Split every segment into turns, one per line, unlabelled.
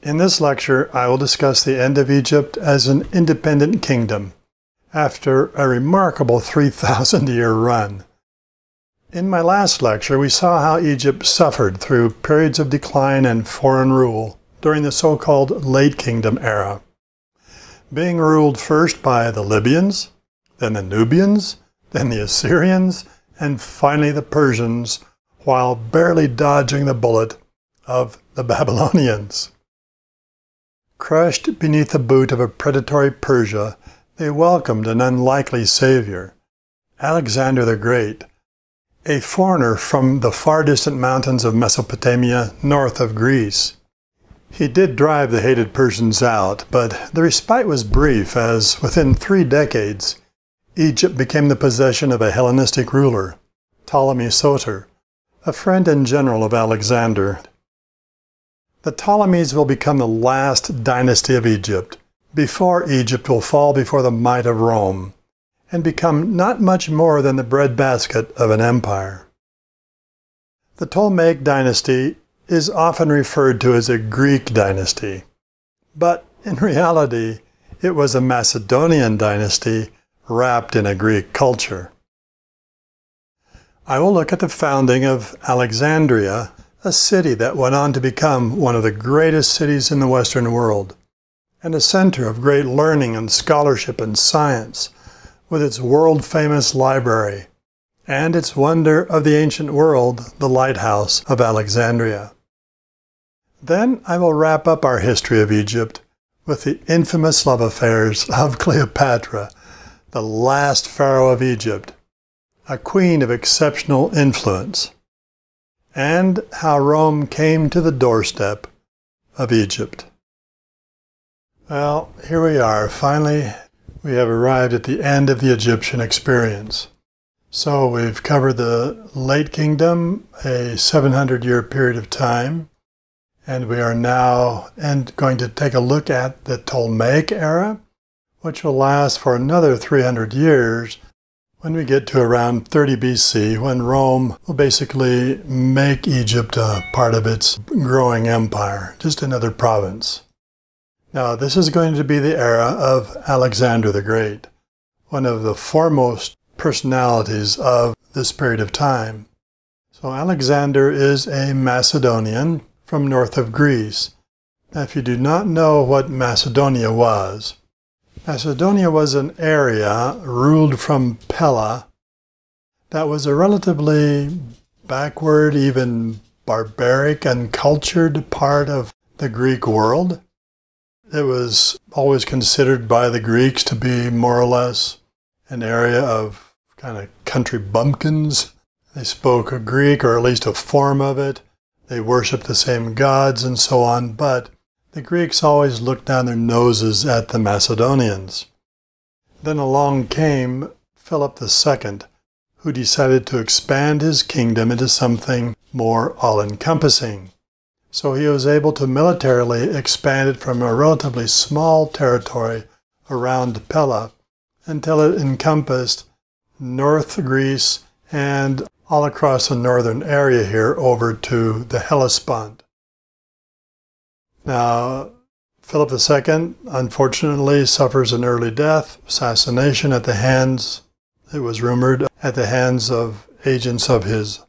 In this lecture, I will discuss the end of Egypt as an independent kingdom after a remarkable 3,000-year run. In my last lecture, we saw how Egypt suffered through periods of decline and foreign rule during the so-called Late Kingdom era, being ruled first by the Libyans, then the Nubians, then the Assyrians, and finally the Persians, while barely dodging the bullet of the Babylonians. Crushed beneath the boot of a predatory Persia, they welcomed an unlikely savior, Alexander the Great, a foreigner from the far distant mountains of Mesopotamia north of Greece. He did drive the hated Persians out, but the respite was brief as within 3 decades, Egypt became the possession of a Hellenistic ruler, Ptolemy Soter, a friend and general of Alexander. The Ptolemies will become the last dynasty of Egypt, before Egypt will fall before the might of Rome, and become not much more than the breadbasket of an empire. The Ptolemaic Dynasty is often referred to as a Greek dynasty, but in reality, it was a Macedonian dynasty wrapped in a Greek culture. I will look at the founding of Alexandria, a city that went on to become one of the greatest cities in the Western world, and a center of great learning and scholarship and science, with its world-famous library, and its wonder of the ancient world, the Lighthouse of Alexandria. Then I will wrap up our history of Egypt with the infamous love affairs of Cleopatra, the last pharaoh of Egypt, a queen of exceptional influence, and how Rome came to the doorstep of Egypt. Well, here we are. Finally, we have arrived at the end of the Egyptian experience. So we've covered the Late Kingdom, a 700-year period of time, and we are now going to take a look at the Ptolemaic era, which will last for another 300 years, when we get to around 30 BC, when Rome will basically make Egypt a part of its growing empire, just another province. Now, this is going to be the era of Alexander the Great, one of the foremost personalities of this period of time. So Alexander is a Macedonian from north of Greece. Now, if you do not know what Macedonia was an area ruled from Pella that was a relatively backward, even barbaric, uncultured part of the Greek world. It was always considered by the Greeks to be more or less an area of kind of country bumpkins. They spoke a Greek, or at least a form of it. They worshipped the same gods and so on, but the Greeks always looked down their noses at the Macedonians. Then along came Philip II, who decided to expand his kingdom into something more all-encompassing. So he was able to militarily expand it from a relatively small territory around Pella until it encompassed North Greece and all across the northern area here over to the Hellespont. Now, Philip II, unfortunately, suffers an early death, assassination at the hands, it was rumored, at the hands of agents of his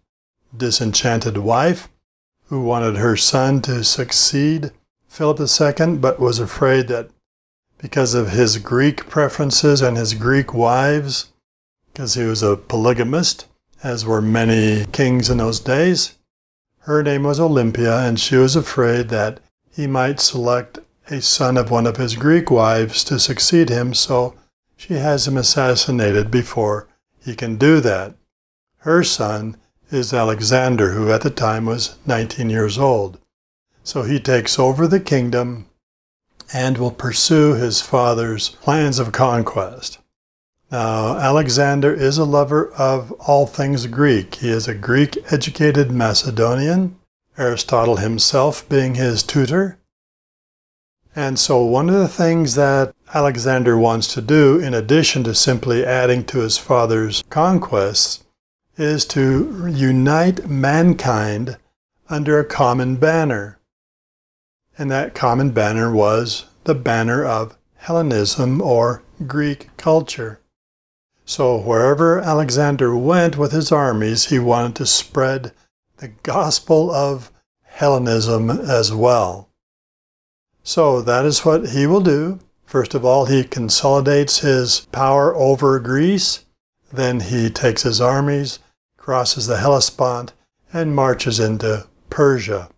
disenchanted wife, who wanted her son to succeed Philip II, but was afraid that because of his Greek preferences and his Greek wives, because he was a polygamist, as were many kings in those days, her name was Olympia, and she was afraid that he might select a son of one of his Greek wives to succeed him, so she has him assassinated before he can do that. Her son is Alexander, who at the time was 19 years old. So he takes over the kingdom and will pursue his father's plans of conquest. Now, Alexander is a lover of all things Greek. He is a Greek-educated Macedonian, Aristotle himself being his tutor. And so one of the things that Alexander wants to do, in addition to simply adding to his father's conquests, is to unite mankind under a common banner. and that common banner was the banner of Hellenism or Greek culture. So wherever Alexander went with his armies, he wanted to spread the gospel of Hellenism as well. So that is what he will do. First of all, he consolidates his power over Greece. Then he takes his armies, crosses the Hellespont, and marches into Persia.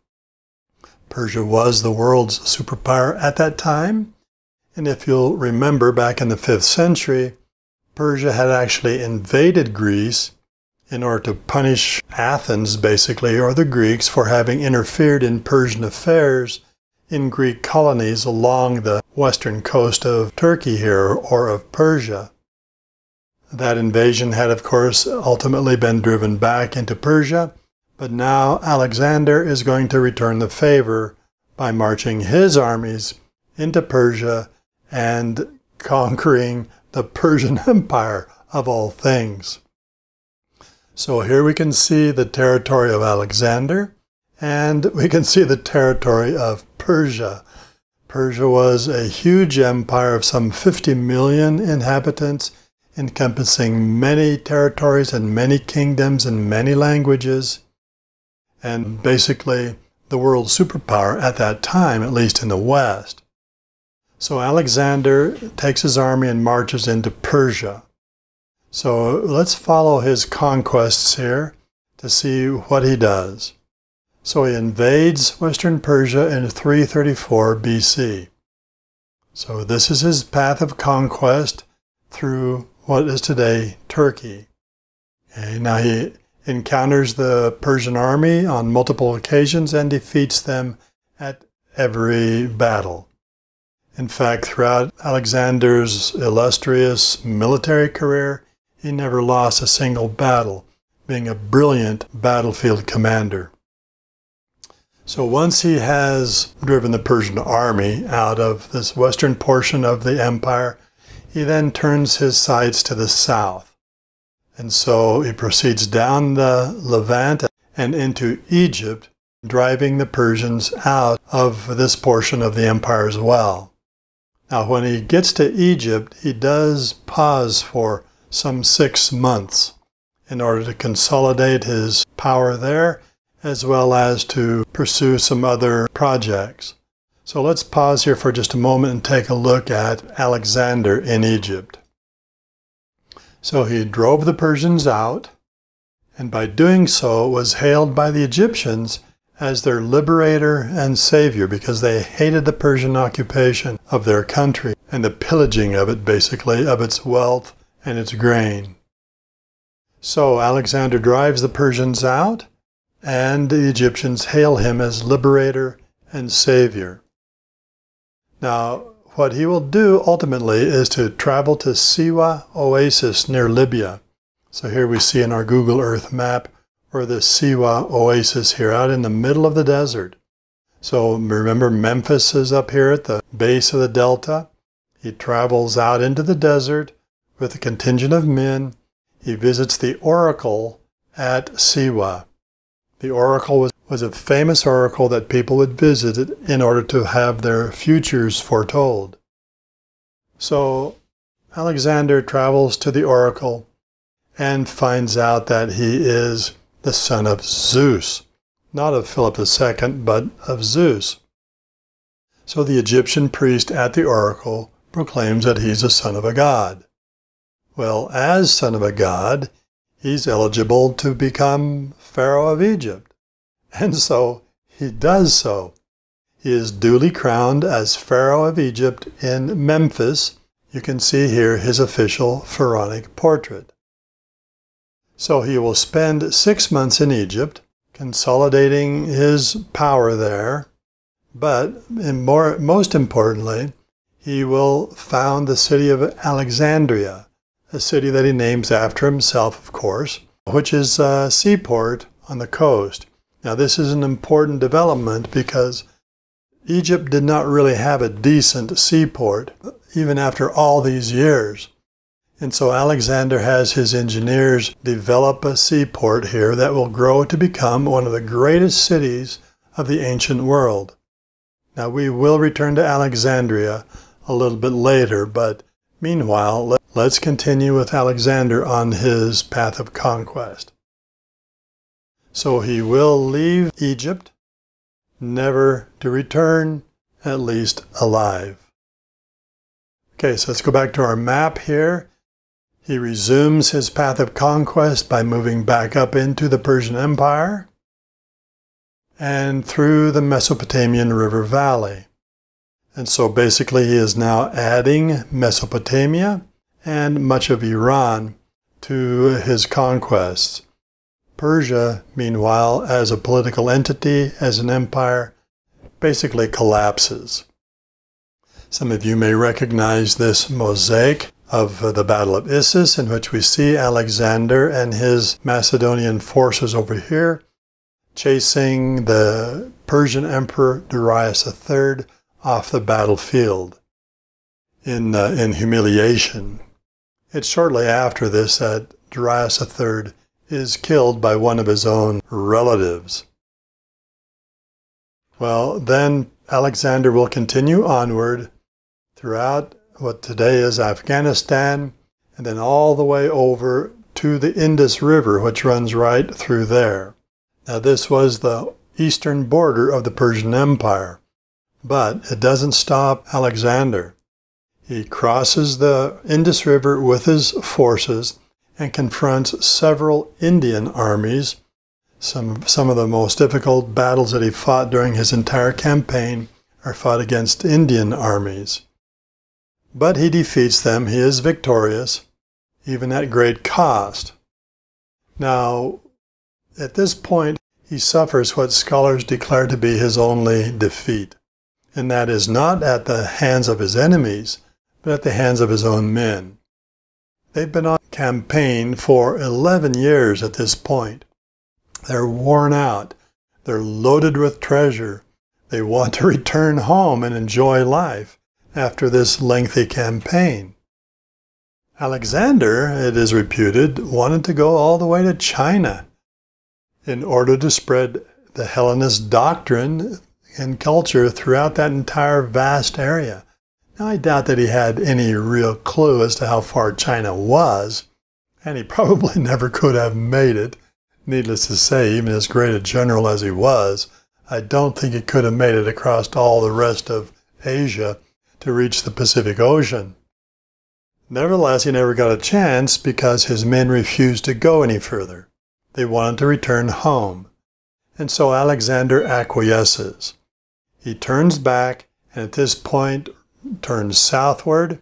Persia was the world's superpower at that time. And if you'll remember, back in the 5th century, Persia had actually invaded Greece in order to punish Athens, basically, or the Greeks, for having interfered in Persian affairs in Greek colonies along the western coast of Turkey here, or of Persia. That invasion had, of course, ultimately been driven back into Persia, but now Alexander is going to return the favor by marching his armies into Persia and conquering the Persian Empire, of all things. So here we can see the territory of Alexander, and we can see the territory of Persia. Persia was a huge empire of some 50 million inhabitants, encompassing many territories and many kingdoms and many languages, and basically the world's superpower at that time, at least in the West. So Alexander takes his army and marches into Persia. So let's follow his conquests here to see what he does. So he invades Western Persia in 334 BC. So this is his path of conquest through what is today Turkey. Okay, now he encounters the Persian army on multiple occasions and defeats them at every battle. In fact, throughout Alexander's illustrious military career, he never lost a single battle, being a brilliant battlefield commander. So once he has driven the Persian army out of this western portion of the empire, he then turns his sights to the south. And so he proceeds down the Levant and into Egypt, driving the Persians out of this portion of the empire as well. Now, when he gets to Egypt, he does pause for some 6 months in order to consolidate his power there, as well as to pursue some other projects. So let's pause here for just a moment and take a look at Alexander in Egypt. So he drove the Persians out, and by doing so was hailed by the Egyptians as their liberator and savior, because they hated the Persian occupation of their country and the pillaging of it, basically, of its wealth and its grain. So Alexander drives the Persians out, and the Egyptians hail him as liberator and savior. Now, what he will do ultimately is to travel to Siwa Oasis near Libya. So here we see in our Google Earth map where the Siwa Oasis here, out in the middle of the desert. So remember, Memphis is up here at the base of the delta. He travels out into the desert with a contingent of men. He visits the oracle at Siwa. The oracle was a famous oracle that people would visit in order to have their futures foretold. So Alexander travels to the oracle and finds out that he is the son of Zeus, not of Philip II, but of Zeus. So the Egyptian priest at the oracle proclaims that he's a son of a god. Well, as son of a god, he's eligible to become pharaoh of Egypt. And so he does so. He is duly crowned as pharaoh of Egypt in Memphis. You can see here his official pharaonic portrait. So he will spend 6 months in Egypt, consolidating his power there, but most importantly, he will found the city of Alexandria, a city that he names after himself, of course, which is a seaport on the coast. Now, this is an important development because Egypt did not really have a decent seaport, even after all these years. And so Alexander has his engineers develop a seaport here that will grow to become one of the greatest cities of the ancient world. Now we will return to Alexandria a little bit later, but meanwhile, let's continue with Alexander on his path of conquest. So he will leave Egypt, never to return, at least alive. Okay, so let's go back to our map here. He resumes his path of conquest by moving back up into the Persian Empire and through the Mesopotamian River Valley. And so basically he is now adding Mesopotamia and much of Iran to his conquests. Persia, meanwhile, as a political entity, as an empire, basically collapses. Some of you may recognize this mosaic of the Battle of Issus, in which we see Alexander and his Macedonian forces over here chasing the Persian Emperor Darius III off the battlefield in humiliation. It's shortly after this that Darius III is killed by one of his own relatives. Well, then Alexander will continue onward throughout what today is Afghanistan, and then all the way over to the Indus River, which runs right through there. Now this was the eastern border of the Persian Empire, but it doesn't stop Alexander. He crosses the Indus River with his forces and confronts several Indian armies. Some of the most difficult battles that he fought during his entire campaign are fought against Indian armies. But he defeats them. He is victorious, even at great cost. Now, at this point, he suffers what scholars declare to be his only defeat, and that is not at the hands of his enemies, but at the hands of his own men. They've been on campaign for 11 years at this point. They're worn out. They're loaded with treasure. They want to return home and enjoy life after this lengthy campaign. Alexander, it is reputed, wanted to go all the way to China in order to spread the Hellenist doctrine and culture throughout that entire vast area. Now, I doubt that he had any real clue as to how far China was, and he probably never could have made it. Needless to say, even as great a general as he was, I don't think he could have made it across all the rest of Asia to reach the Pacific Ocean. Nevertheless, he never got a chance because his men refused to go any further. They wanted to return home. And so Alexander acquiesces. He turns back, and at this point turns southward,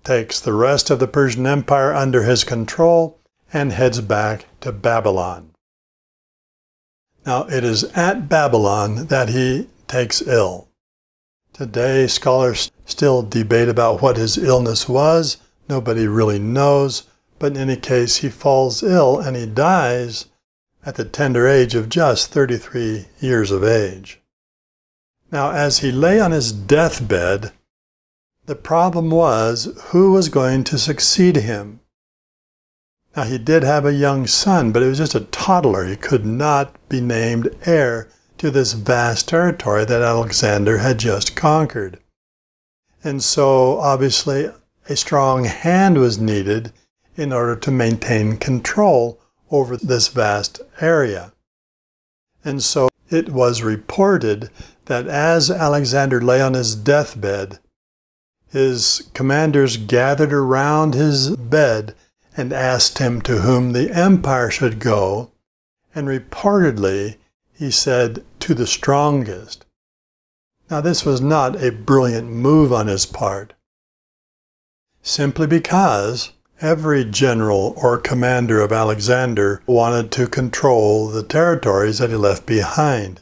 takes the rest of the Persian Empire under his control, and heads back to Babylon. Now, it is at Babylon that he takes ill. Today, scholars still debate about what his illness was. Nobody really knows, but in any case, he falls ill and he dies at the tender age of just 33 years of age. Now, as he lay on his deathbed, the problem was who was going to succeed him. Now, he did have a young son, but it was just a toddler. He could not be named heir to this vast territory that Alexander had just conquered. And so, obviously, a strong hand was needed in order to maintain control over this vast area. And so it was reported that as Alexander lay on his deathbed, his commanders gathered around his bed and asked him to whom the empire should go, and reportedly he said, to the strongest. Now this was not a brilliant move on his part, simply because every general or commander of Alexander wanted to control the territories that he left behind.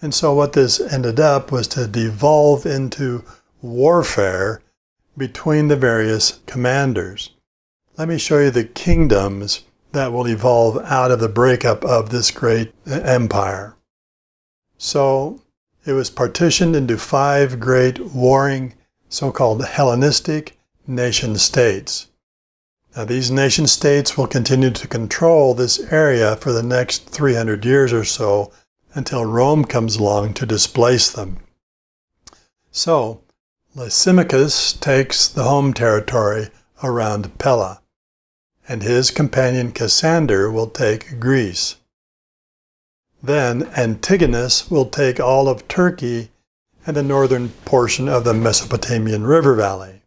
And so what this ended up was to devolve into warfare between the various commanders. Let me show you the kingdoms that will evolve out of the breakup of this great empire. So it was partitioned into 5 great warring, so-called Hellenistic nation-states. Now these nation-states will continue to control this area for the next 300 years or so until Rome comes along to displace them. So Lysimachus takes the home territory around Pella, and his companion Cassander will take Greece. Then Antigonus will take all of Turkey and the northern portion of the Mesopotamian river valley.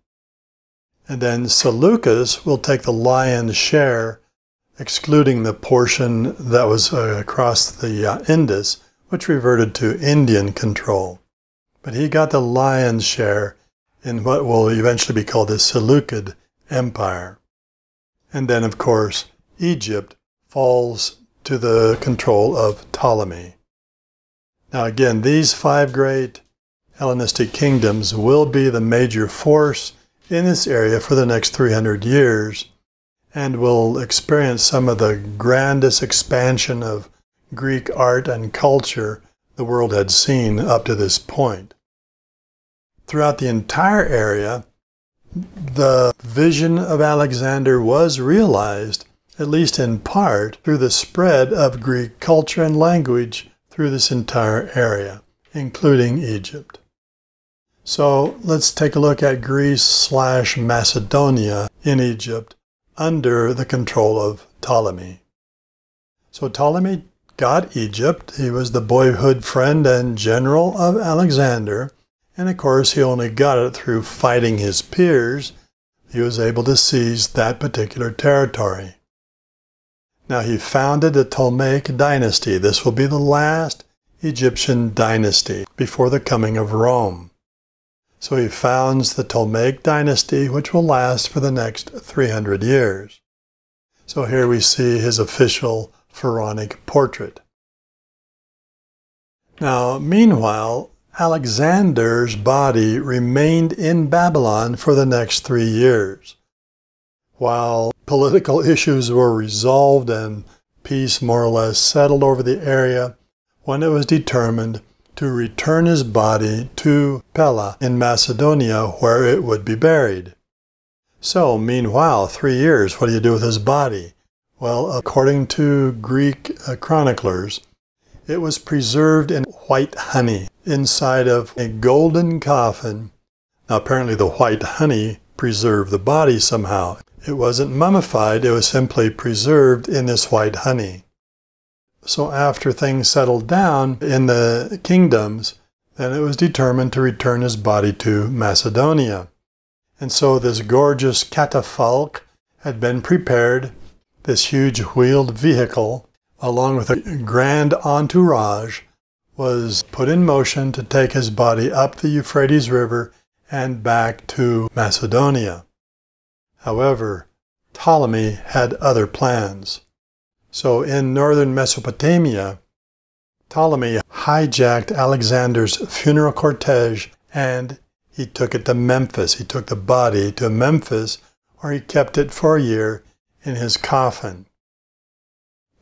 And then Seleucus will take the lion's share, excluding the portion that was across the Indus, which reverted to Indian control. But he got the lion's share in what will eventually be called the Seleucid Empire. And then, of course, Egypt falls to the control of Ptolemy. Now again, these 5 great Hellenistic kingdoms will be the major force in this area for the next 300 years and will experience some of the grandest expansion of Greek art and culture the world had seen up to this point. Throughout the entire area, the vision of Alexander was realized, at least in part, through the spread of Greek culture and language through this entire area, including Egypt. So let's take a look at Greece/Macedonia in Egypt under the control of Ptolemy. So Ptolemy got Egypt. He was the boyhood friend and general of Alexander. And of course, he only got it through fighting his peers. He was able to seize that particular territory. Now, he founded the Ptolemaic Dynasty. This will be the last Egyptian dynasty before the coming of Rome. So he founds the Ptolemaic Dynasty, which will last for the next 300 years. So here we see his official pharaonic portrait. Now, meanwhile, Alexander's body remained in Babylon for the next 3 years. While political issues were resolved and peace more or less settled over the area, when it was determined to return his body to Pella in Macedonia, where it would be buried. So, meanwhile, 3 years, what do you do with his body? Well, according to Greek chroniclers, it was preserved in white honey inside of a golden coffin. Now, apparently the white honey preserved the body somehow. It wasn't mummified, it was simply preserved in this white honey. So after things settled down in the kingdoms, then it was determined to return his body to Macedonia. And so this gorgeous catafalque had been prepared, this huge wheeled vehicle, along with a grand entourage, was put in motion to take his body up the Euphrates River and back to Macedonia. However, Ptolemy had other plans. So in northern Mesopotamia, Ptolemy hijacked Alexander's funeral cortege and he took it to Memphis. He took the body to Memphis, where he kept it for a year in his coffin.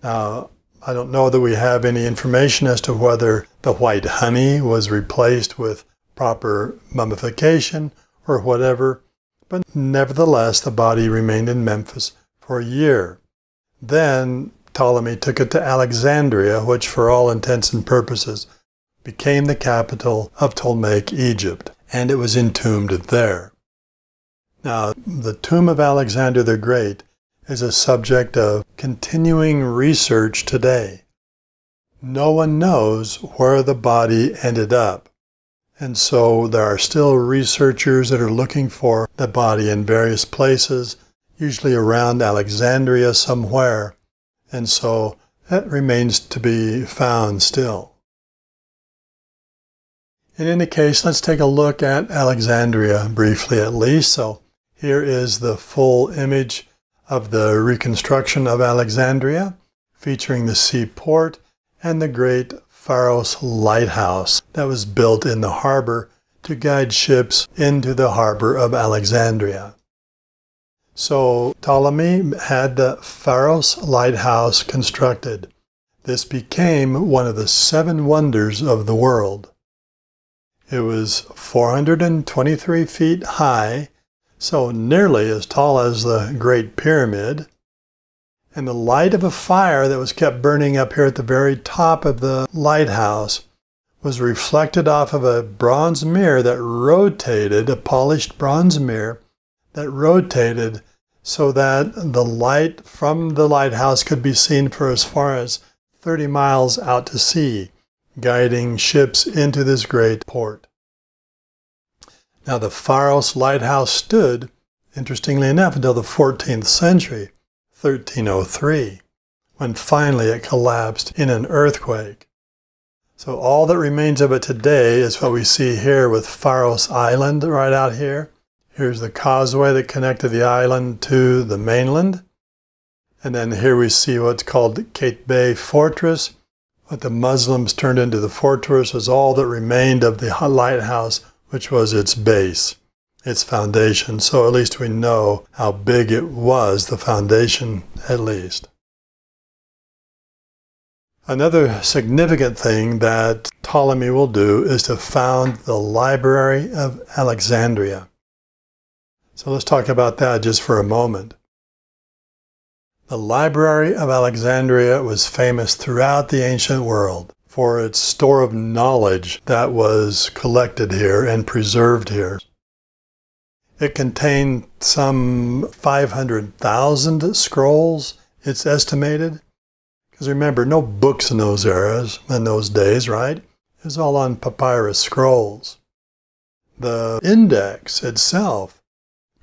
Now, I don't know that we have any information as to whether the white honey was replaced with proper mummification or whatever, but nevertheless, the body remained in Memphis for a year. Then Ptolemy took it to Alexandria, which for all intents and purposes became the capital of Ptolemaic Egypt, and it was entombed there. Now, the tomb of Alexander the Great is a subject of continuing research today. No one knows where the body ended up, and so there are still researchers that are looking for the body in various places, usually around Alexandria somewhere, and so that remains to be found still. In any case, let's take a look at Alexandria briefly at least. So here is the full image of the reconstruction of Alexandria, featuring the seaport and the great Pharos Lighthouse that was built in the harbor to guide ships into the harbor of Alexandria. So Ptolemy had the Pharos Lighthouse constructed. This became one of the 7 wonders of the world. It was 423 feet high, so nearly as tall as the Great Pyramid, and the light of a fire that was kept burning up here at the very top of the lighthouse was reflected off of a bronze mirror that rotated, a polished bronze mirror that rotated so that the light from the lighthouse could be seen for as far as 30 miles out to sea, guiding ships into this great port. Now the Pharos Lighthouse stood, interestingly enough, until the 14th century, 1303, when finally it collapsed in an earthquake. So all that remains of it today is what we see here with Pharos Island right out here. Here's the causeway that connected the island to the mainland. And then here we see what's called Kate Bay Fortress. What the Muslims turned into the fortress was all that remained of the lighthouse, which was its base, its foundation. So at least we know how big it was, the foundation at least. Another significant thing that Ptolemy will do is to found the Library of Alexandria. So let's talk about that just for a moment. The Library of Alexandria was famous throughout the ancient world for its store of knowledge that was collected here and preserved here. It contained some 500,000 scrolls, it's estimated. Because remember, no books in those eras, in those days, right? It was all on papyrus scrolls. The index itself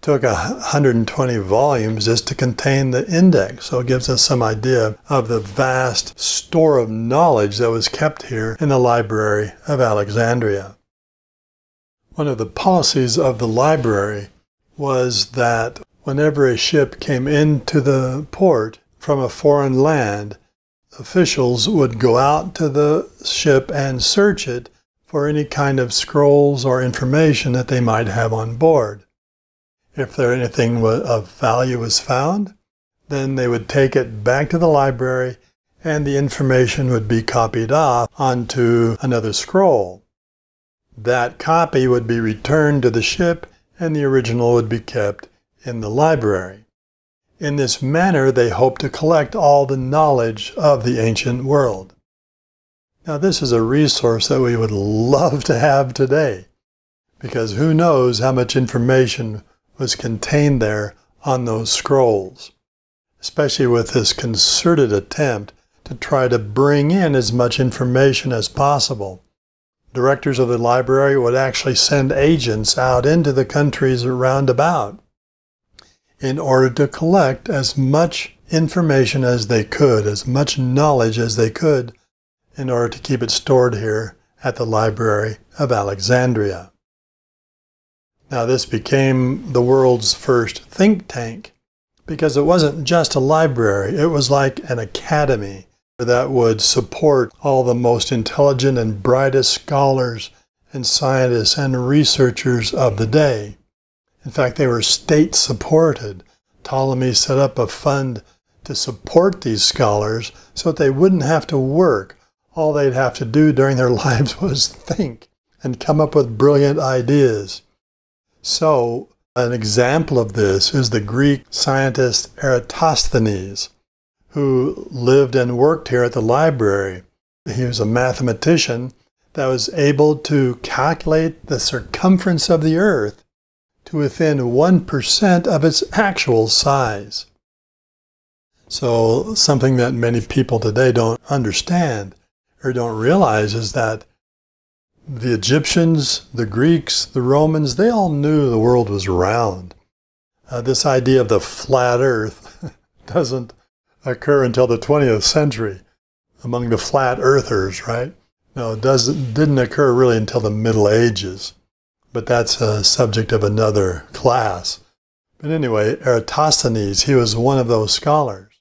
took 120 volumes just to contain the index. So it gives us some idea of the vast store of knowledge that was kept here in the Library of Alexandria. One of the policies of the library was that whenever a ship came into the port from a foreign land, officials would go out to the ship and search it for any kind of scrolls or information that they might have on board. If there anything of value was found, then they would take it back to the library and the information would be copied off onto another scroll. That copy would be returned to the ship and the original would be kept in the library. In this manner, they hoped to collect all the knowledge of the ancient world. Now, this is a resource that we would love to have today, because who knows how much information was contained there on those scrolls, especially with this concerted attempt to try to bring in as much information as possible. Directors of the library would actually send agents out into the countries around about in order to collect as much information as they could, as much knowledge as they could, in order to keep it stored here at the Library of Alexandria. Now, this became the world's first think tank because it wasn't just a library, it was like an academy that would support all the most intelligent and brightest scholars and scientists and researchers of the day. In fact, they were state-supported. Ptolemy set up a fund to support these scholars so that they wouldn't have to work. All they'd have to do during their lives was think and come up with brilliant ideas. So, an example of this is the Greek scientist Eratosthenes, who lived and worked here at the library. He was a mathematician that was able to calculate the circumference of the Earth to within 1% of its actual size. So, something that many people today don't understand or don't realize is that the Egyptians, the Greeks, the Romans, they all knew the world was round. This idea of the flat earth doesn't occur until the 20th century among the flat earthers, right? No, it didn't occur really until the Middle Ages, but that's a subject of another class. But anyway, Eratosthenes, he was one of those scholars.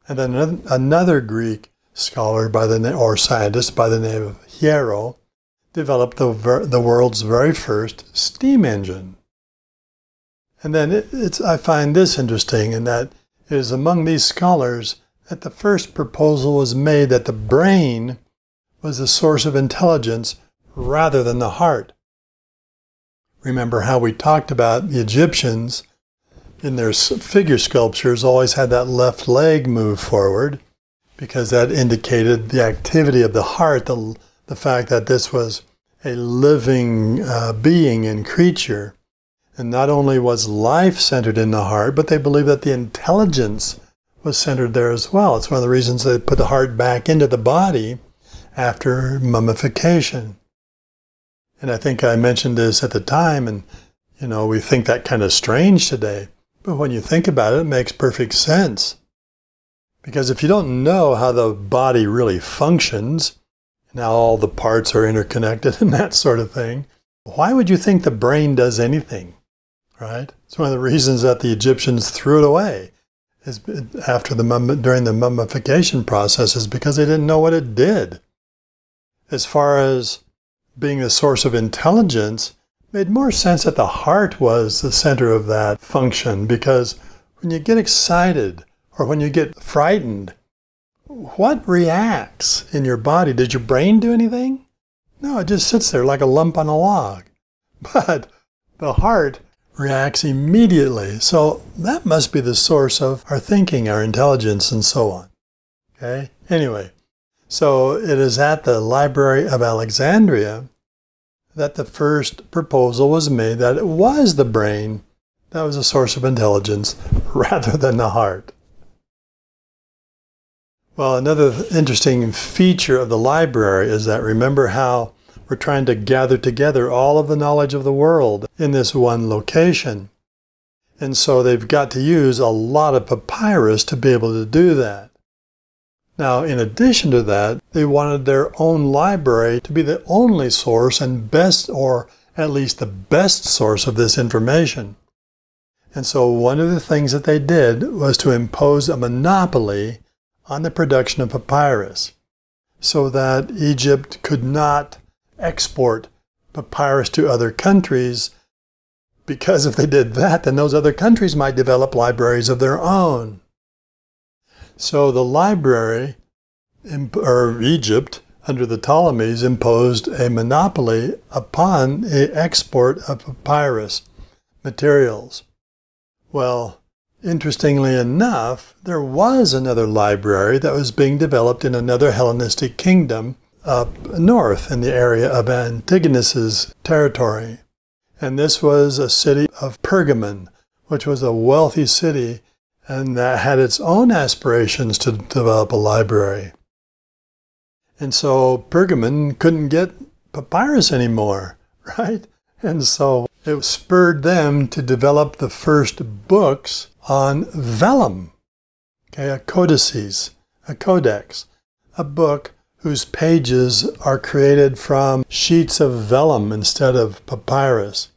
And then another Greek scholar or scientist by the name of Hiero developed the world's very first steam engine. And then I find this interesting in that it is among these scholars that the first proposal was made that the brain was the source of intelligence rather than the heart. Remember how we talked about the Egyptians in their figure sculptures always had that left leg move forward because that indicated the activity of the heart, the the fact that this was a living being and creature. And not only was life centered in the heart, but they believed that the intelligence was centered there as well. It's one of the reasons they put the heart back into the body after mummification. And I think I mentioned this at the time, and we think that kind of strange today. But when you think about it, it makes perfect sense. Because if you don't know how the body really functions, and how all the parts are interconnected and that sort of thing, why would you think the brain does anything, right? It's one of the reasons that the Egyptians threw it away during the mummification process, is because they didn't know what it did. As far as being the source of intelligence, it made more sense that the heart was the center of that function, because when you get excited or when you get frightened, what reacts in your body? Did your brain do anything? No, it just sits there like a lump on a log. But the heart reacts immediately. So that must be the source of our thinking, our intelligence, and so on. Okay? Anyway, so it is at the Library of Alexandria that the first proposal was made that it was the brain that was a source of intelligence rather than the heart. Well, another interesting feature of the library is that, remember how we're trying to gather together all of the knowledge of the world in this one location. And so they've got to use a lot of papyrus to be able to do that. Now, in addition to that, they wanted their own library to be the only source and best, or at least the best source of this information. And so one of the things that they did was to impose a monopoly on the production of papyrus, so that Egypt could not export papyrus to other countries, because if they did that, then those other countries might develop libraries of their own. So the library, or Egypt, under the Ptolemies, imposed a monopoly upon the export of papyrus materials. Well, interestingly enough, there was another library that was being developed in another Hellenistic kingdom up north in the area of Antigonus's territory. And this was a city of Pergamon, which was a wealthy city and that had its own aspirations to develop a library. And so Pergamon couldn't get papyrus anymore, right? And so it spurred them to develop the first books on vellum, okay, a codices, a codex, a book whose pages are created from sheets of vellum instead of papyrus.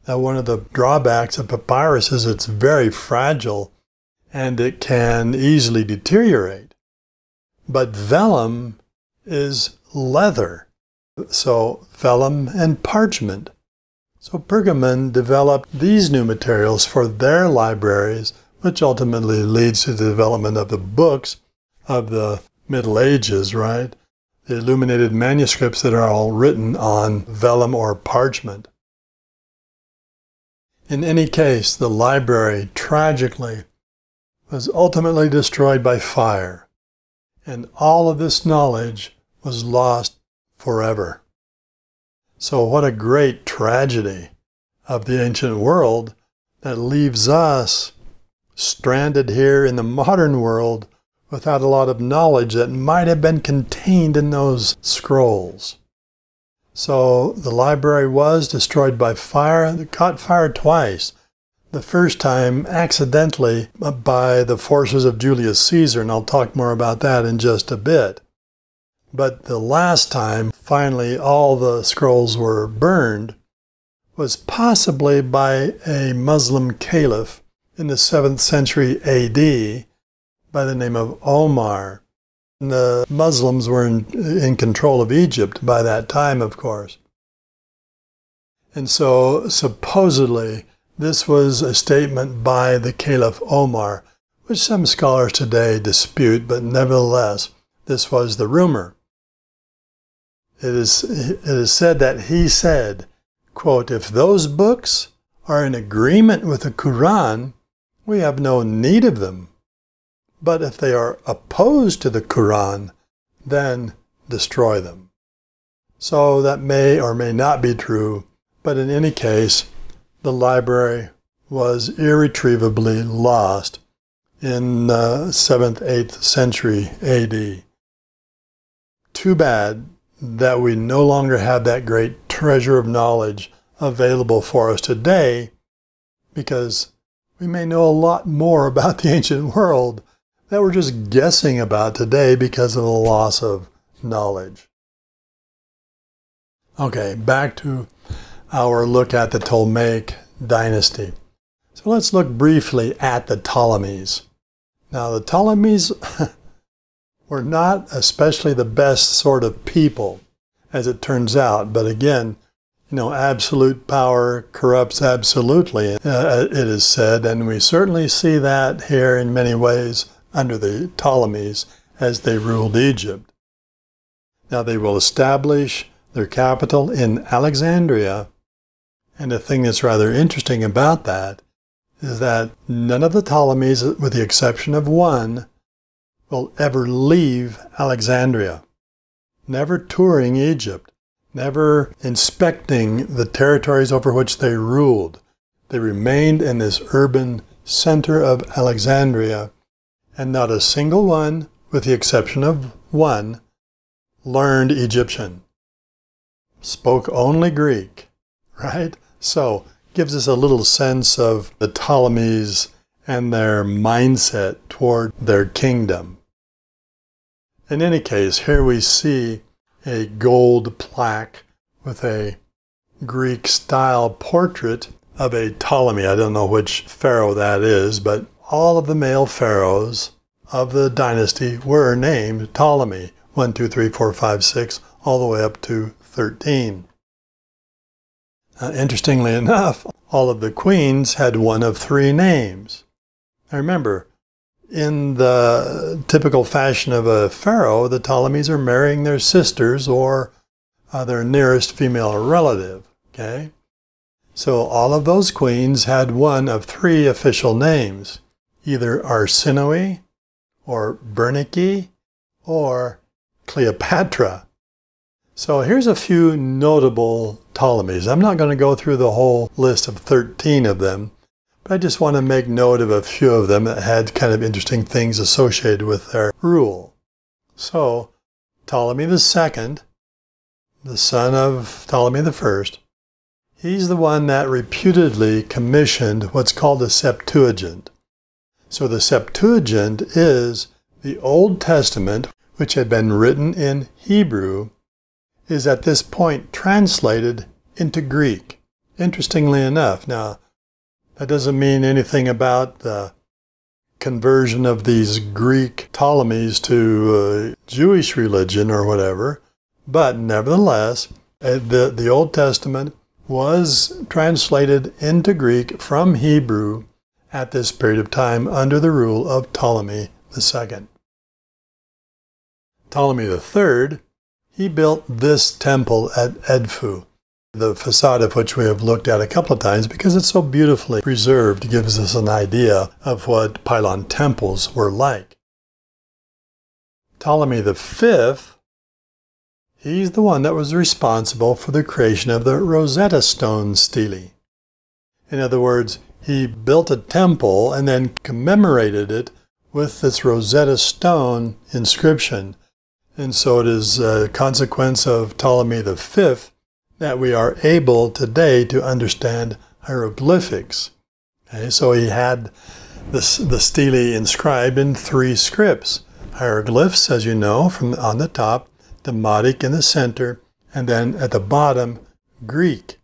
Now, one of the drawbacks of papyrus is it's very fragile and it can easily deteriorate. But vellum is leather, so vellum and parchment. So Pergamon developed these new materials for their libraries, which ultimately leads to the development of the books of the Middle Ages, right? The illuminated manuscripts that are all written on vellum or parchment. In any case, the library, tragically, was ultimately destroyed by fire, and all of this knowledge was lost forever. So what a great tragedy of the ancient world that leaves us stranded here in the modern world without a lot of knowledge that might have been contained in those scrolls. So the library was destroyed by fire. It caught fire twice. The first time accidentally by the forces of Julius Caesar, and I'll talk more about that in just a bit. But the last time, finally, all the scrolls were burned, was possibly by a Muslim caliph in the 7th century AD by the name of Omar. And the Muslims were in control of Egypt by that time, of course. And so, supposedly, this was a statement by the Caliph Omar, which some scholars today dispute, but nevertheless, this was the rumor. It is said that he said, quote, "If those books are in agreement with the Quran, we have no need of them. But if they are opposed to the Quran, then destroy them." So that may or may not be true, but in any case, the library was irretrievably lost in 7th, 8th century AD. Too bad that we no longer have that great treasure of knowledge available for us today, because we may know a lot more about the ancient world that we're just guessing about today because of the loss of knowledge. Okay, back to our look at the Ptolemaic Dynasty. So let's look briefly at the Ptolemies. Now, the Ptolemies were not especially the best sort of people, as it turns out. But again, absolute power corrupts absolutely, it is said, and we certainly see that here in many ways under the Ptolemies as they ruled Egypt. Now, they will establish their capital in Alexandria, and the thing that's rather interesting about that is that none of the Ptolemies, with the exception of one, will ever leave Alexandria, never touring Egypt, never inspecting the territories over which they ruled. They remained in this urban center of Alexandria, and not a single one, with the exception of one, learned Egyptian. Spoke only Greek, right? So, gives us a little sense of the Ptolemies and their mindset toward their kingdom. In any case, here we see a gold plaque with a Greek-style portrait of a Ptolemy. I don't know which pharaoh that is, but all of the male pharaohs of the dynasty were named Ptolemy. 1, 2, 3, 4, 5, 6, all the way up to 13. Interestingly enough, all of the queens had one of 3 names. Now remember, in the typical fashion of a pharaoh, the Ptolemies are marrying their sisters or their nearest female relative. Okay? So all of those queens had one of 3 official names, either Arsinoe, or Bernice, or Cleopatra. So here's a few notable Ptolemies. I'm not going to go through the whole list of 13 of them, but I just want to make note of a few of them that had kind of interesting things associated with their rule. So, Ptolemy II, the son of Ptolemy I, he's the one that reputedly commissioned what's called the Septuagint. So the Septuagint is the Old Testament, which had been written in Hebrew, is at this point translated into Greek. Interestingly enough, now, that doesn't mean anything about the conversion of these Greek Ptolemies to Jewish religion or whatever, but nevertheless, the Old Testament was translated into Greek from Hebrew at this period of time under the rule of Ptolemy II. Ptolemy III, he built this temple at Edfu, the facade of which we have looked at a couple of times because it's so beautifully preserved. It gives us an idea of what pylon temples were like. Ptolemy V, he's the one that was responsible for the creation of the Rosetta Stone stele. In other words, he built a temple and then commemorated it with this Rosetta Stone inscription. And so it is a consequence of Ptolemy V that we are able today to understand hieroglyphics. Okay, so he had the stele inscribed in 3 scripts. Hieroglyphs, as you know, from on the top, Demotic in the center, and then at the bottom, Greek.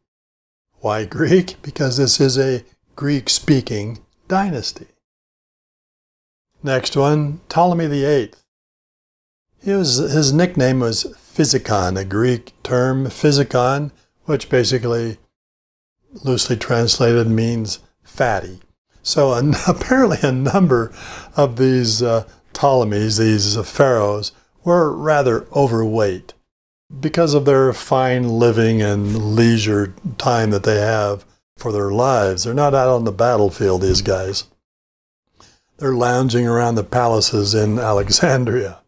Why Greek? Because this is a Greek-speaking dynasty. Next one, Ptolemy VIII. His nickname was Physicon, a Greek term, physicon, which basically, loosely translated, means fatty. So apparently a number of these Ptolemies, these pharaohs, were rather overweight because of their fine living and leisure time that they have for their lives. They're not out on the battlefield, these guys. They're lounging around the palaces in Alexandria.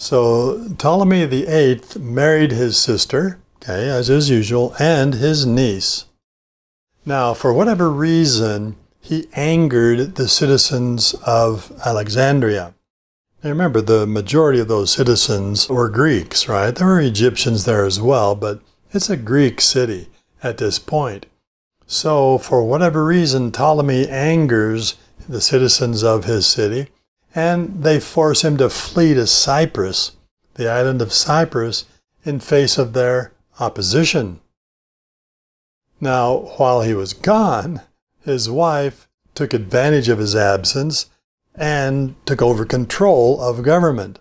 So Ptolemy VIII married his sister, okay, as is usual, and his niece. Now, for whatever reason, he angered the citizens of Alexandria. Now remember, the majority of those citizens were Greeks, right? There were Egyptians there as well, but it's a Greek city at this point. So, for whatever reason, Ptolemy angers the citizens of his city, and they force him to flee to Cyprus, the island of Cyprus, in face of their opposition. Now, while he was gone, his wife took advantage of his absence and took over control of government.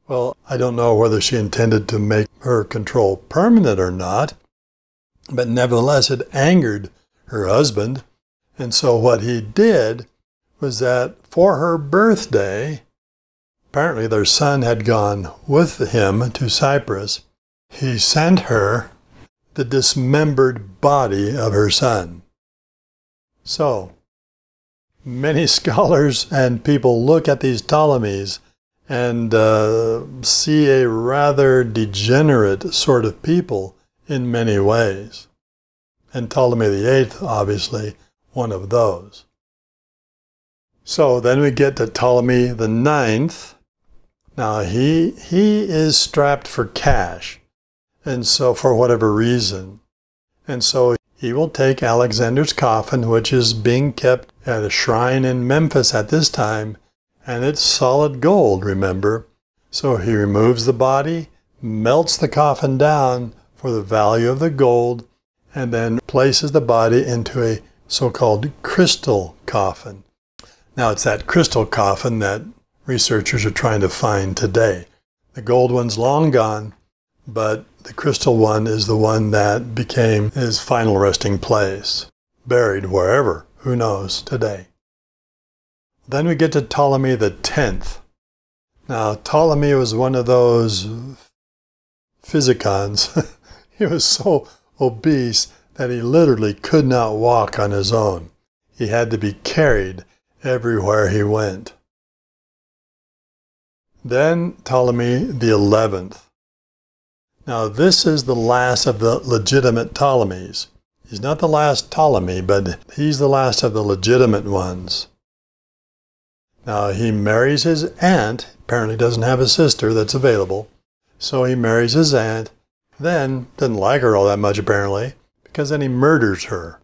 Well, I don't know whether she intended to make her control permanent or not, but nevertheless it angered her husband. And so what he did was that for her birthday, apparently their son had gone with him to Cyprus, he sent her the dismembered body of her son. So, many scholars and people look at these Ptolemies and see a rather degenerate sort of people in many ways. And Ptolemy VIII, obviously, one of those. So then we get to Ptolemy IX. Now he is strapped for cash, and so for whatever reason. And so he will take Alexander's coffin, which is being kept at a shrine in Memphis at this time, and it's solid gold, remember. So he removes the body, melts the coffin down for the value of the gold, and then places the body into a so-called crystal coffin. Now it's that crystal coffin that researchers are trying to find today. The gold one's long gone, but the crystal one is the one that became his final resting place, buried wherever, who knows, today. Then we get to Ptolemy X. Now Ptolemy was one of those physicons. He was so obese that he literally could not walk on his own. He had to be carried everywhere he went. Then Ptolemy XI. Now this is the last of the legitimate Ptolemies. He's not the last Ptolemy, but he's the last of the legitimate ones. Now he marries his aunt, apparently doesn't have a sister that's available, so he marries his aunt, then didn't like her all that much apparently, because then he murders her.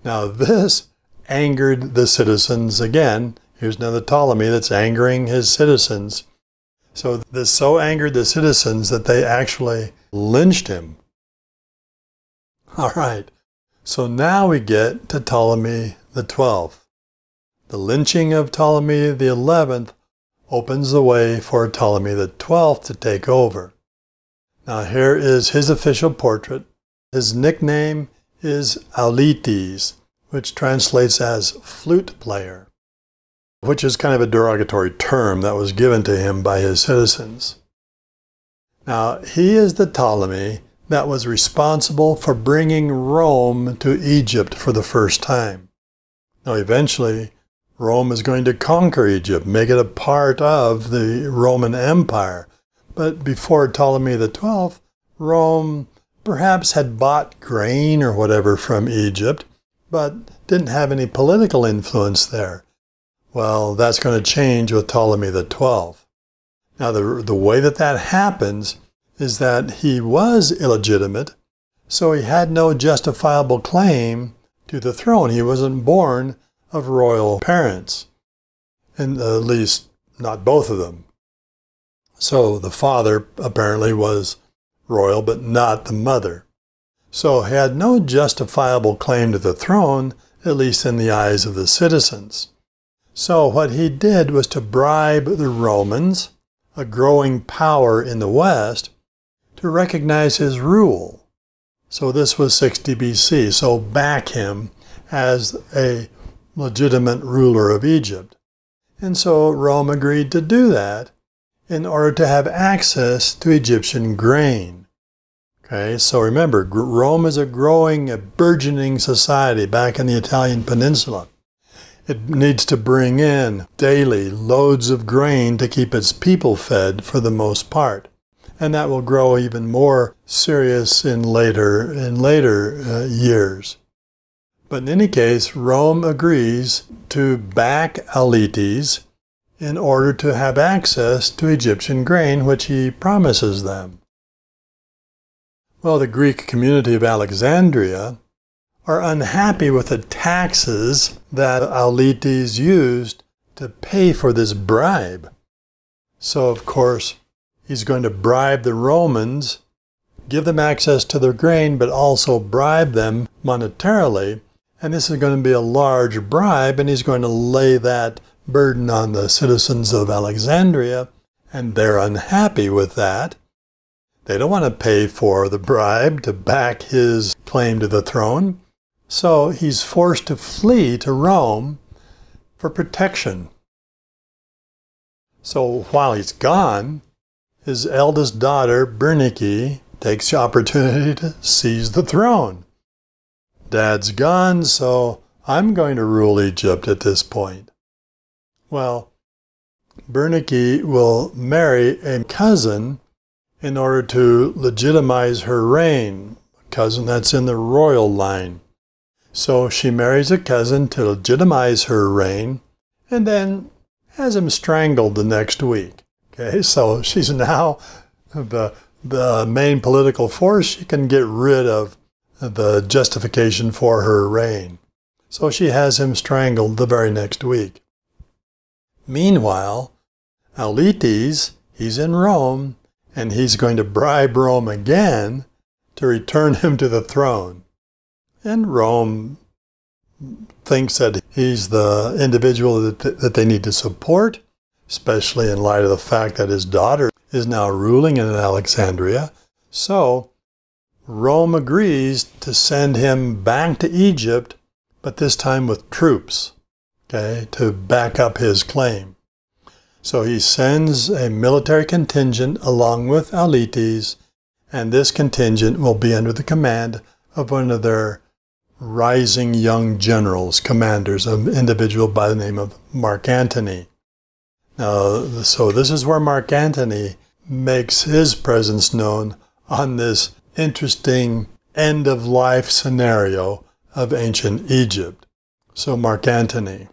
Now this angered the citizens again. Here's another Ptolemy that's angering his citizens. So this so angered the citizens that they actually lynched him. All right, so now we get to Ptolemy XII. The lynching of Ptolemy XI opens the way for Ptolemy XII to take over. Now here is his official portrait. His nickname is Auletes, which translates as flute player, which is kind of a derogatory term that was given to him by his citizens. Now, he is the Ptolemy that was responsible for bringing Rome to Egypt for the first time. Now, eventually, Rome is going to conquer Egypt, make it a part of the Roman Empire. But before Ptolemy XII, Rome perhaps had bought grain or whatever from Egypt, but didn't have any political influence there. Well, that's going to change with Ptolemy XII. Now, the way that happens is that he was illegitimate, so he had no justifiable claim to the throne. He wasn't born of royal parents, and at least not both of them. So the father apparently was royal, but not the mother. So he had no justifiable claim to the throne, at least in the eyes of the citizens. So what he did was to bribe the Romans, a growing power in the West, to recognize his rule. So this was 60 BC, so back him as a legitimate ruler of Egypt. And so Rome agreed to do that in order to have access to Egyptian grain. Okay, so remember, Rome is a growing, a burgeoning society back in the Italian peninsula. It needs to bring in daily loads of grain to keep its people fed for the most part. And that will grow even more serious in later years. But in any case, Rome agrees to back Auletes in order to have access to Egyptian grain, which he promises them. Well, the Greek community of Alexandria are unhappy with the taxes that Auletes used to pay for this bribe. So, of course, he's going to bribe the Romans, give them access to their grain, but also bribe them monetarily. And this is going to be a large bribe, and he's going to lay that burden on the citizens of Alexandria, and they're unhappy with that. They don't want to pay for the bribe to back his claim to the throne. So he's forced to flee to Rome for protection. So while he's gone, his eldest daughter, Bernice, takes the opportunity to seize the throne. Dad's gone, so I'm going to rule Egypt at this point. Well, Bernice will marry a cousin in order to legitimize her reign, a cousin that's in the royal line. So she marries a cousin to legitimize her reign, and then has him strangled the next week. Okay, so she's now the main political force. She can get rid of the justification for her reign. So she has him strangled the very next week. Meanwhile, Auletes, he's in Rome, and he's going to bribe Rome again to return him to the throne. And Rome thinks that he's the individual that they need to support, especially in light of the fact that his daughter is now ruling in Alexandria. So Rome agrees to send him back to Egypt, but this time with troops, okay, to back up his claim. So he sends a military contingent along with Auletes, and this contingent will be under the command of one of their rising young generals, commanders, an individual by the name of Marc Antony. Now, so this is where Marc Antony makes his presence known on this interesting end-of-life scenario of ancient Egypt. So Marc Antony.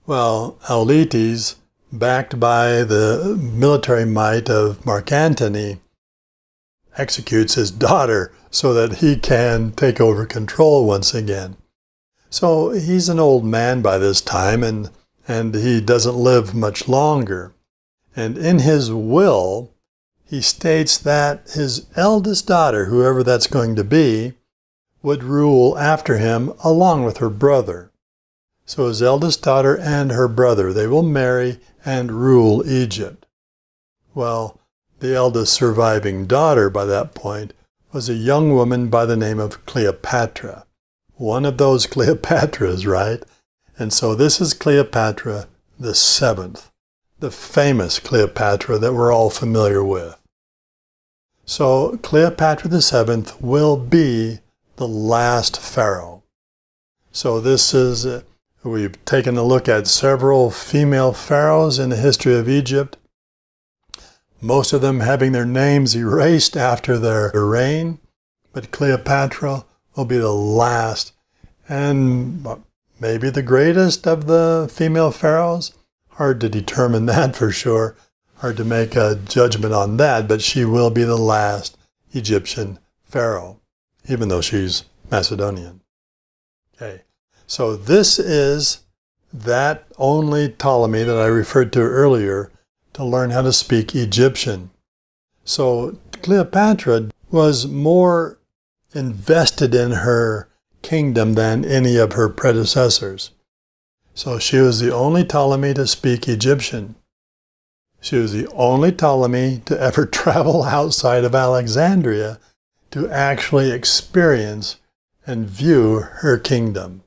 Well, Auletes, backed by the military might of Marc Antony, executes his daughter so that he can take over control once again. So he's an old man by this time, and he doesn't live much longer. And in his will, he states that his eldest daughter, whoever that's going to be, would rule after him along with her brother. So his eldest daughter and her brother, they will marry and rule Egypt. Well, the eldest surviving daughter by that point was a young woman by the name of Cleopatra. One of those Cleopatras, right? And so this is Cleopatra VII, the famous Cleopatra that we're all familiar with. So Cleopatra VII will be the last pharaoh. So this is, we've taken a look at several female pharaohs in the history of Egypt, most of them having their names erased after their reign, but Cleopatra will be the last and maybe the greatest of the female pharaohs. Hard to determine that for sure. Hard to make a judgment on that, but she will be the last Egyptian pharaoh, even though she's Macedonian. Okay, so this is that only Ptolemy that I referred to earlier to learn how to speak Egyptian. So Cleopatra was more invested in her kingdom than any of her predecessors. So she was the only Ptolemy to speak Egyptian. She was the only Ptolemy to ever travel outside of Alexandria to actually experience and view her kingdom.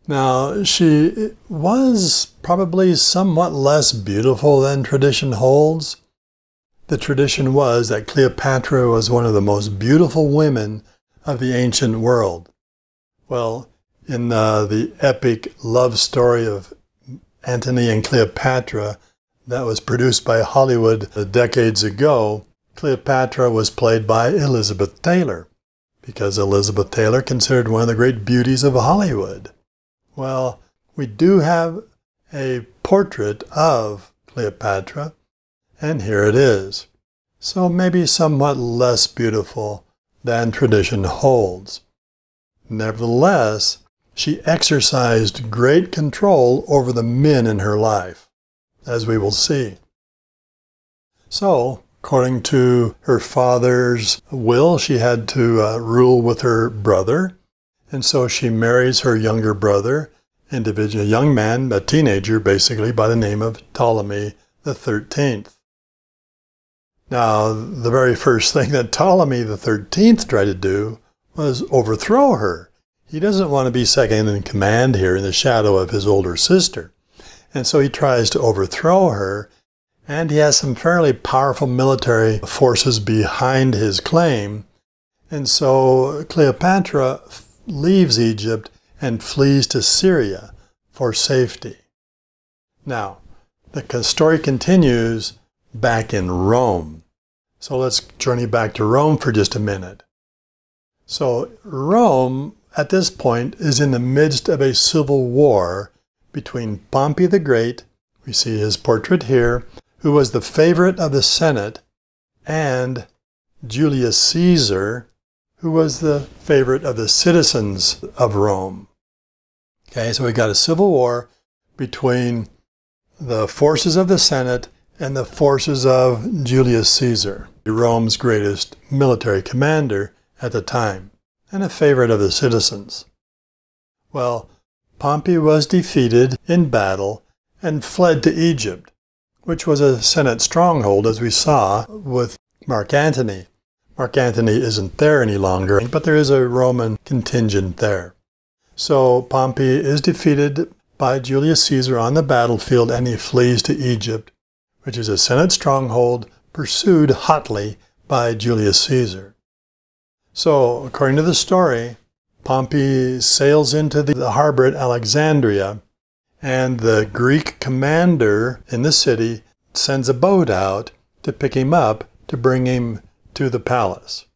Now, she was probably somewhat less beautiful than tradition holds. The tradition was that Cleopatra was one of the most beautiful women of the ancient world. Well, in the epic love story of Antony and Cleopatra that was produced by Hollywood decades ago, Cleopatra was played by Elizabeth Taylor, because Elizabeth Taylor considered one of the great beauties of Hollywood. Well, we do have a portrait of Cleopatra, and here it is. So maybe somewhat less beautiful than tradition holds. Nevertheless, she exercised great control over the men in her life, as we will see. So, according to her father's will, she had to rule with her brother, and so she marries her younger brother, a young man, a teenager basically, by the name of Ptolemy the 13th. Now, the very first thing that Ptolemy the 13th tried to do was overthrow her. He doesn't want to be second in command here in the shadow of his older sister. And so he tries to overthrow her, and he has some fairly powerful military forces behind his claim. And so Cleopatra leaves Egypt and flees to Syria for safety. Now, the story continues back in Rome. So let's journey back to Rome for just a minute. So Rome, at this point, is in the midst of a civil war between Pompey the Great, we see his portrait here, who was the favorite of the Senate, and Julius Caesar, who was the favorite of the citizens of Rome. Okay, so we got a civil war between the forces of the Senate and the forces of Julius Caesar, Rome's greatest military commander at the time, and a favorite of the citizens. Well, Pompey was defeated in battle and fled to Egypt, which was a Senate stronghold, as we saw with Marc Antony. Marc Antony isn't there any longer, but there is a Roman contingent there. So Pompey is defeated by Julius Caesar on the battlefield, and he flees to Egypt, which is a Senate stronghold pursued hotly by Julius Caesar. So, according to the story, Pompey sails into the harbor at Alexandria, and the Greek commander in the city sends a boat out to pick him up to bring him to the palace.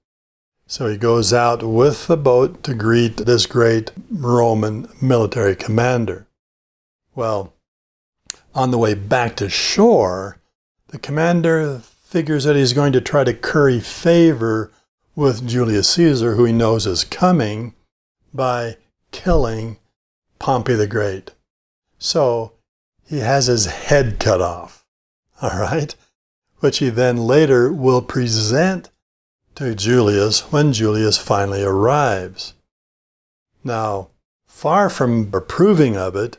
So he goes out with the boat to greet this great Roman military commander. Well, on the way back to shore, the commander figures that he's going to try to curry favor with Julius Caesar, who he knows is coming, by killing Pompey the Great. So he has his head cut off, all right, which he then later will present to Julius when Julius finally arrives. Now, far from approving of it,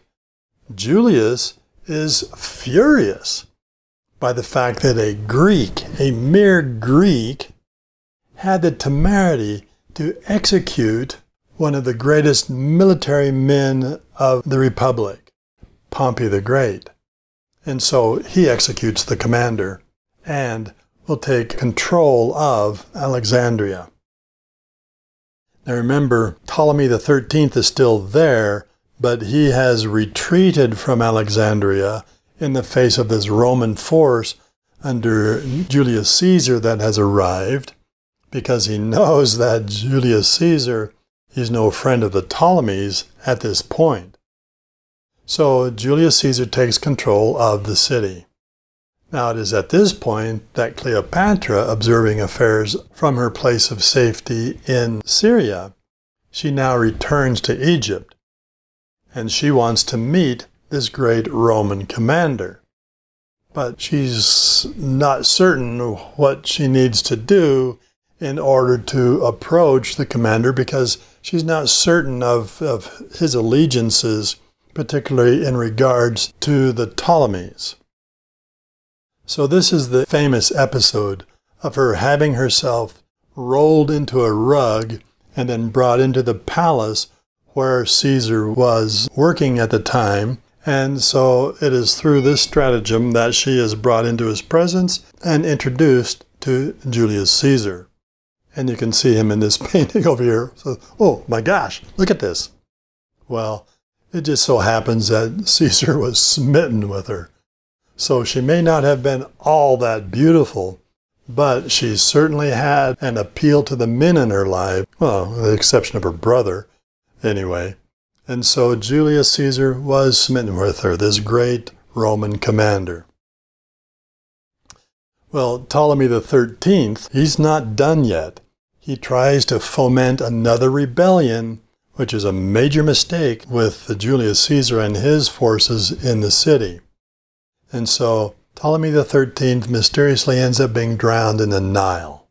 Julius is furious by the fact that a Greek, a mere Greek, had the temerity to execute one of the greatest military men of the Republic, Pompey the Great. And so he executes the commander and will take control of Alexandria. Now remember, Ptolemy the 13th is still there, but he has retreated from Alexandria in the face of this Roman force under Julius Caesar that has arrived, because he knows that Julius Caesar is no friend of the Ptolemies at this point. So Julius Caesar takes control of the city. Now it is at this point that Cleopatra, observing affairs from her place of safety in Syria, she now returns to Egypt, and she wants to meet this great Roman commander. But she's not certain what she needs to do in order to approach the commander, because she's not certain of his allegiances, particularly in regards to the Ptolemies. So this is the famous episode of her having herself rolled into a rug and then brought into the palace where Caesar was working at the time. And so it is through this stratagem that she is brought into his presence and introduced to Julius Caesar. And you can see him in this painting over here. So, oh my gosh, look at this. Well, it just so happens that Caesar was smitten with her. So she may not have been all that beautiful, but she certainly had an appeal to the men in her life, well, with the exception of her brother, anyway. And so Julius Caesar was smitten with her, this great Roman commander. Well, Ptolemy XIII, he's not done yet. He tries to foment another rebellion, which is a major mistake with the Julius Caesar and his forces in the city. And so Ptolemy XIII mysteriously ends up being drowned in the Nile.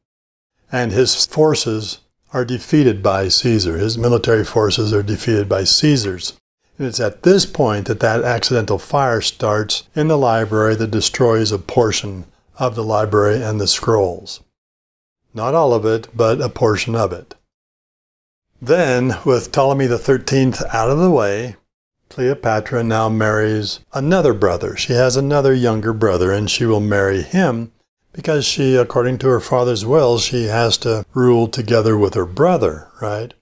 And his forces are defeated by Caesar. His military forces are defeated by Caesar's. And it's at this point that that accidental fire starts in the library that destroys a portion of the library and the scrolls. Not all of it, but a portion of it. Then, with Ptolemy XIII out of the way, Cleopatra now marries another brother. She has another younger brother, and she will marry him because she, according to her father's will, she has to rule together with her brother, right?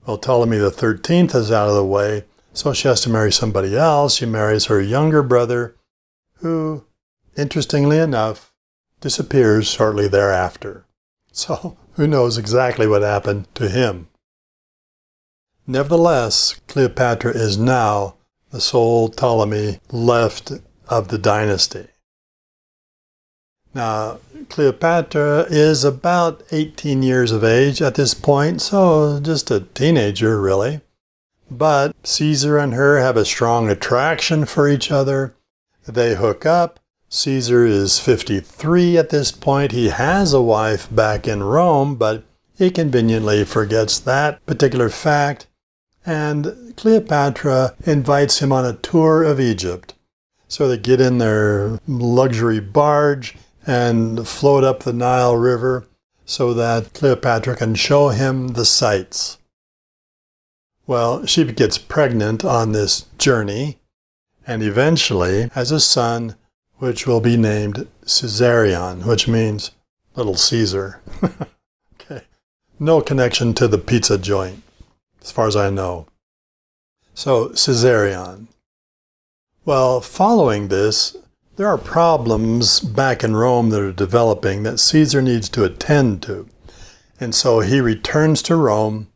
Well, Ptolemy XIII is out of the way, so she has to marry somebody else. She marries her younger brother, who, interestingly enough, disappears shortly thereafter. So, who knows exactly what happened to him? Nevertheless, Cleopatra is now the sole Ptolemy left of the dynasty. Now, Cleopatra is about 18 years of age at this point, so just a teenager, really. But Caesar and her have a strong attraction for each other. They hook up. Caesar is 53 at this point. He has a wife back in Rome, but he conveniently forgets that particular fact. And Cleopatra invites him on a tour of Egypt. So they get in their luxury barge and float up the Nile River so that Cleopatra can show him the sights. Well, she gets pregnant on this journey and eventually has a son which will be named Caesarion, which means Little Caesar. Okay. No connection to the pizza joint, as far as I know. So, Caesarion. Well, following this, there are problems back in Rome that are developing that Caesar needs to attend to. And so he returns to Rome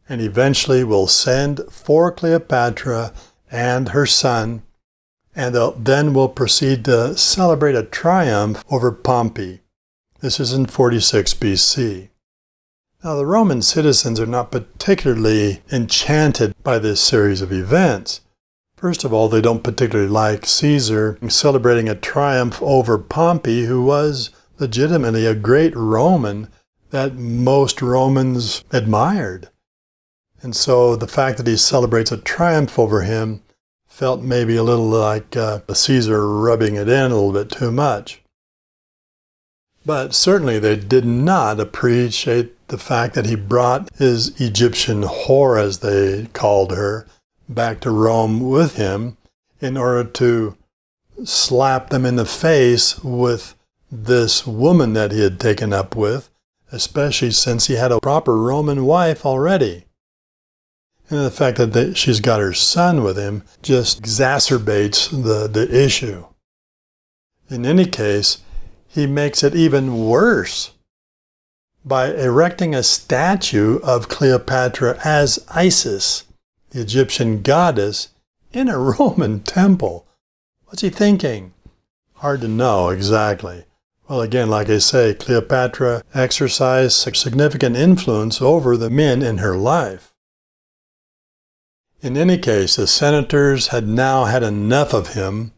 and eventually will send for Cleopatra and her son, and then will proceed to celebrate a triumph over Pompey. This is in 46 BC. Now, the Roman citizens are not particularly enchanted by this series of events. First of all, they don't particularly like Caesar celebrating a triumph over Pompey, who was legitimately a great Roman that most Romans admired. And so the fact that he celebrates a triumph over him felt maybe a little like Caesar rubbing it in a little bit too much. But certainly they did not appreciate the fact that he brought his Egyptian whore, as they called her, back to Rome with him in order to slap them in the face with this woman that he had taken up with, especially since he had a proper Roman wife already. And the fact that she's got her son with him just exacerbates the issue. In any case, he makes it even worse by erecting a statue of Cleopatra as Isis, the Egyptian goddess, in a Roman temple. What's he thinking? Hard to know exactly. Well, again, like I say, Cleopatra exercised significant influence over the men in her life. In any case, the senators had now had enough of him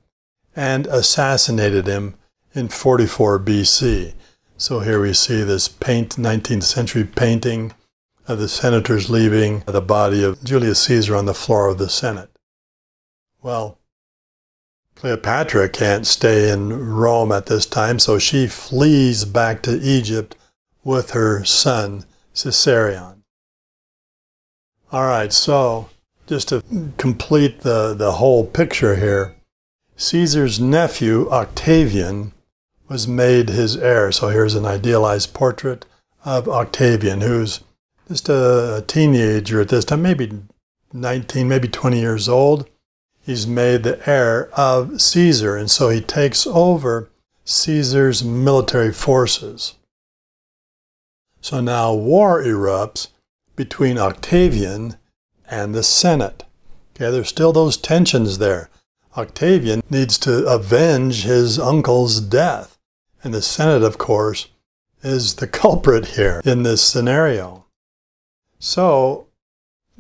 and assassinated him in 44 BC. So here we see this 19th century painting of the senators leaving the body of Julius Caesar on the floor of the Senate. Well, Cleopatra can't stay in Rome at this time, so she flees back to Egypt with her son, Caesarion. All right, so just to complete the whole picture here, Caesar's nephew, Octavian, was made his heir. So here's an idealized portrait of Octavian, who's just a teenager at this time, maybe 19, maybe 20 years old. He's made the heir of Caesar, and so he takes over Caesar's military forces. So now war erupts between Octavian and the Senate. Okay, there's still those tensions there. Octavian needs to avenge his uncle's death, and the Senate, of course, is the culprit here in this scenario. So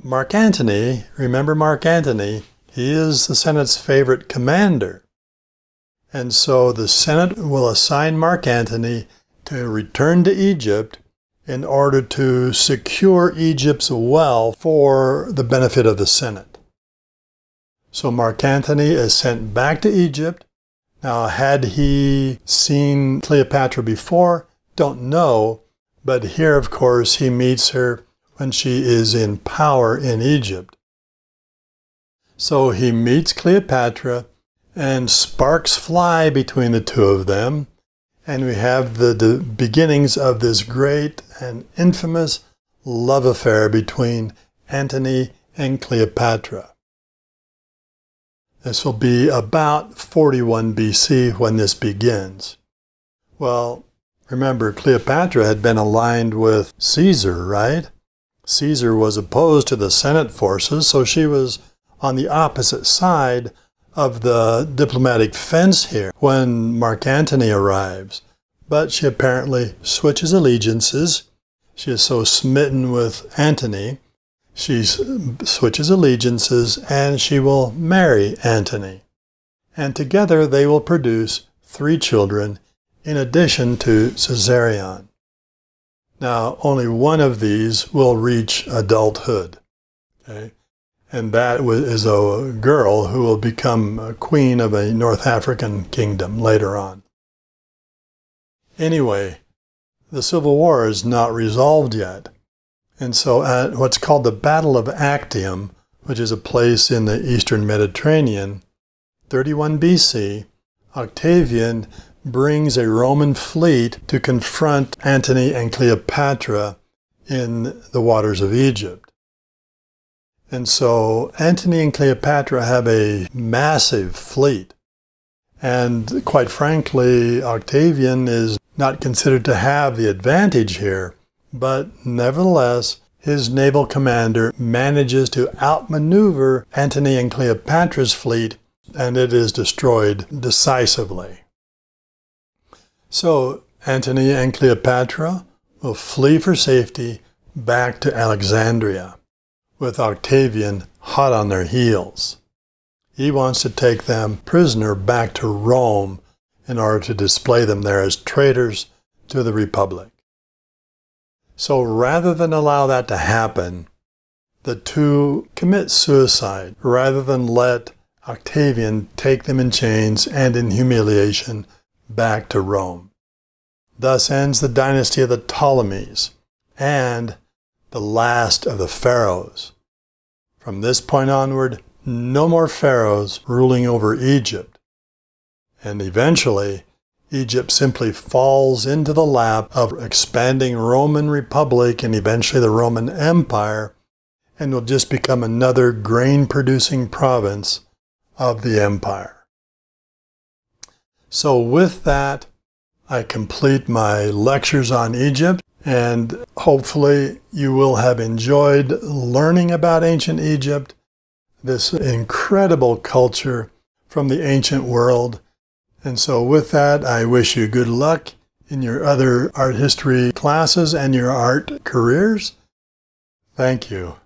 Marc Antony, remember Marc Antony, he is the Senate's favorite commander. And so the Senate will assign Marc Antony to return to Egypt in order to secure Egypt's wealth for the benefit of the Senate. So Marc Antony is sent back to Egypt. Now, had he seen Cleopatra before? Don't know. But here, of course, he meets her when she is in power in Egypt. So he meets Cleopatra, and sparks fly between the two of them, and we have the beginnings of this great and infamous love affair between Antony and Cleopatra. This will be about 41 BC when this begins. Well, remember, Cleopatra had been aligned with Caesar, right? Caesar was opposed to the Senate forces, so she was on the opposite side of the diplomatic fence here when Marc Antony arrives. But she apparently switches allegiances. She is so smitten with Antony, she switches allegiances and she will marry Antony. And together they will produce 3 children in addition to Caesarion. Now, only one of these will reach adulthood. Okay? And that is a girl who will become a queen of a North African kingdom later on. Anyway, the Civil War is not resolved yet. And so at what's called the Battle of Actium, which is a place in the Eastern Mediterranean, 31 BC, Octavian brings a Roman fleet to confront Antony and Cleopatra in the waters of Egypt. And so Antony and Cleopatra have a massive fleet. And quite frankly, Octavian is not considered to have the advantage here, but nevertheless, his naval commander manages to outmaneuver Antony and Cleopatra's fleet, and it is destroyed decisively. So Antony and Cleopatra will flee for safety back to Alexandria, with Octavian hot on their heels. He wants to take them prisoner back to Rome in order to display them there as traitors to the Republic. So rather than allow that to happen, the two commit suicide rather than let Octavian take them in chains and in humiliation back to Rome. Thus ends the dynasty of the Ptolemies and the last of the pharaohs. From this point onward, no more pharaohs ruling over Egypt. And eventually, Egypt simply falls into the lap of expanding Roman Republic and eventually the Roman Empire, and will just become another grain-producing province of the empire. So with that, I complete my lectures on Egypt, and hopefully you will have enjoyed learning about ancient Egypt, this incredible culture from the ancient world. And so with that, I wish you good luck in your other art history classes and your art careers. Thank you.